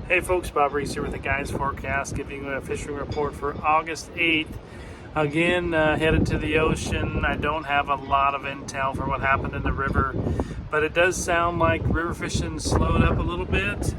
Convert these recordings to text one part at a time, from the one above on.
Hey folks, Bob Reese here with the Guides Forecast, giving you a fishing report for August 8th. Again, headed to the ocean. I don't have a lot of intel for what happened in the river, but it does sound like river fishing slowed up a little bit,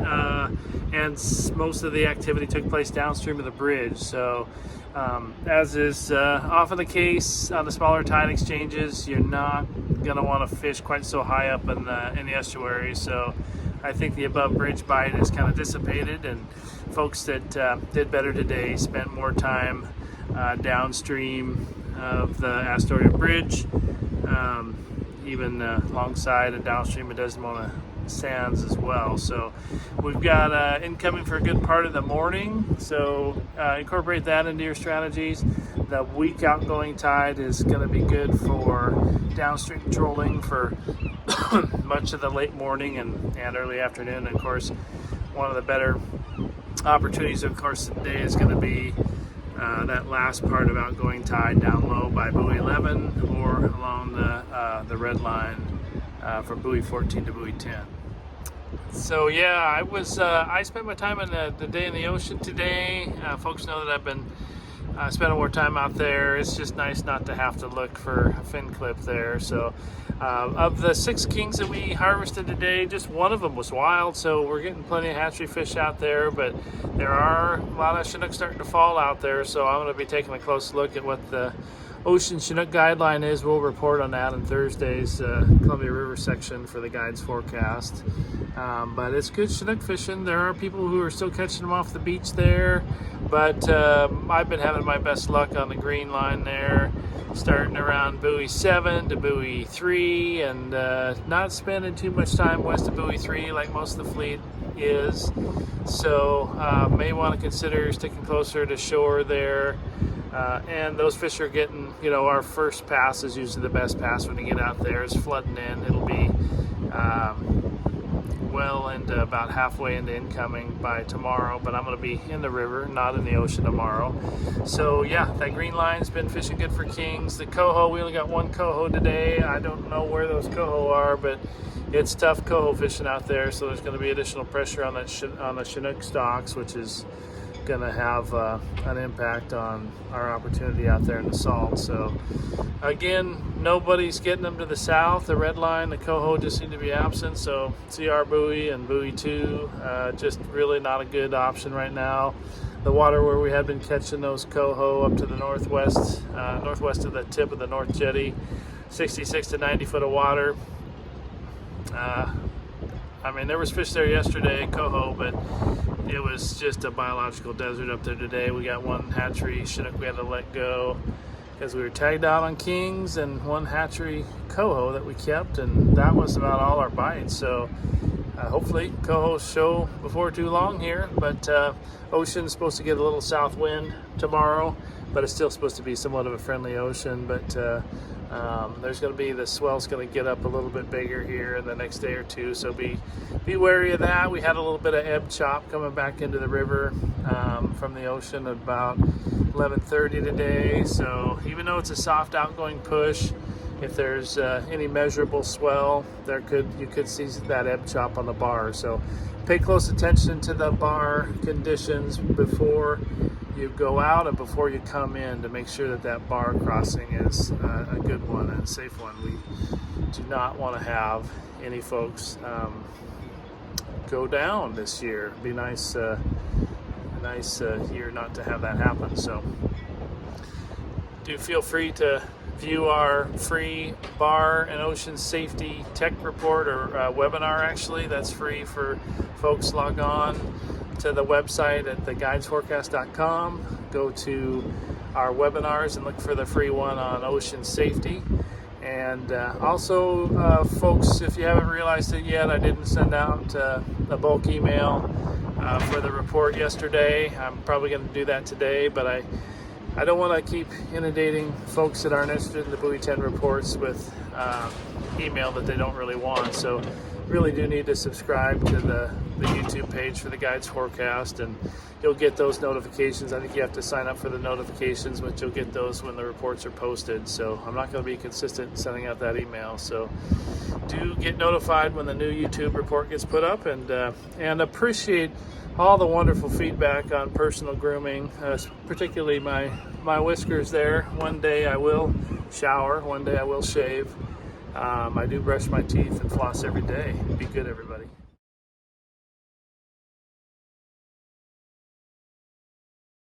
and most of the activity took place downstream of the bridge. So, as is often the case on the smaller tide exchanges, you're not going to want to fish quite so high up in the estuary. So I think the above bridge bite is kind of dissipated, and folks that did better today spent more time downstream of the Astoria Bridge, even alongside and downstream of Desdemona Sands as well. So we've got incoming for a good part of the morning, so incorporate that into your strategies. The weak outgoing tide is going to be good for downstream trolling for much of the late morning and early afternoon. And of course, one of the better opportunities, of course, today is going to be that last part of outgoing tide down low by buoy 11 or along the red line from buoy 14 to buoy 10. So yeah, I spent my time in the day in the ocean today. Folks know that I've been spending more time out there. It's just nice not to have to look for a fin clip there. So of the 6 kings that we harvested today, just one of them was wild, so we're getting plenty of hatchery fish out there, but there are a lot of Chinook starting to fall out there, so I'm going to be taking a close look at what the Ocean Chinook guideline is. We'll report on that on Thursday's Columbia River section for the Guides Forecast. But it's good Chinook fishing. There are people who are still catching them off the beach there, but I've been having my best luck on the green line there, starting around buoy 7 to buoy 3, and not spending too much time west of buoy 3 like most of the fleet is. So may want to consider sticking closer to shore there. And those fish are getting, our first pass is usually the best pass when you get out there. It's flooding in. It'll be well into about halfway into incoming by tomorrow, but I'm going to be in the river, not in the ocean tomorrow. So yeah, that green line's been fishing good for kings. The coho, we only got one coho today. I don't know where those coho are, but it's tough coho fishing out there, so there's going to be additional pressure on the Chinook stocks, which is going to have an impact on our opportunity out there in the salt. So again, nobody's getting them to the south. The red line, the coho just seem to be absent, so CR buoy and buoy 2 just really not a good option right now. The water where we had been catching those coho up to the northwest of the tip of the North Jetty, 66 to 90 foot of water. There was fish there yesterday, coho, but it was just a biological desert up there today. We got one hatchery Chinook we had to let go because we were tagged out on kings, and one hatchery coho that we kept, and that was about all our bites. So hopefully coho show before too long here, but ocean's supposed to get a little south wind tomorrow, but it's still supposed to be somewhat of a friendly ocean. But there's going to be, the swell's going to get up a little bit bigger here in the next day or two, so be wary of that. We had a little bit of ebb chop coming back into the river from the ocean at about 11:30 today. So even though it's a soft outgoing push, if there's any measurable swell, you could see that ebb chop on the bar. So pay close attention to the bar conditions before you go out and before you come in to make sure that bar crossing is a good one and a safe one. We do not want to have any folks go down this year. It'd be nice year not to have that happen. So do feel free to view our free bar and ocean safety tech report, or webinar actually. That's free for folks. Log on to the website at theguidesforecast.com. Go to our webinars and look for the free one on ocean safety. And also, folks, if you haven't realized it yet, I didn't send out a bulk email for the report yesterday. I'm probably going to do that today, but I don't want to keep inundating folks that aren't interested in the Buoy 10 reports with email that they don't really want. So really do need to subscribe to the YouTube page for the Guides Forecast, and you'll get those notifications. I think you have to sign up for the notifications, but you'll get those when the reports are posted. So I'm not going to be consistent in sending out that email. So do get notified when the new YouTube report gets put up, and appreciate all the wonderful feedback on personal grooming, particularly my whiskers there. One day I will shower, one day I will shave. I do brush my teeth and floss every day. Be good, everybody.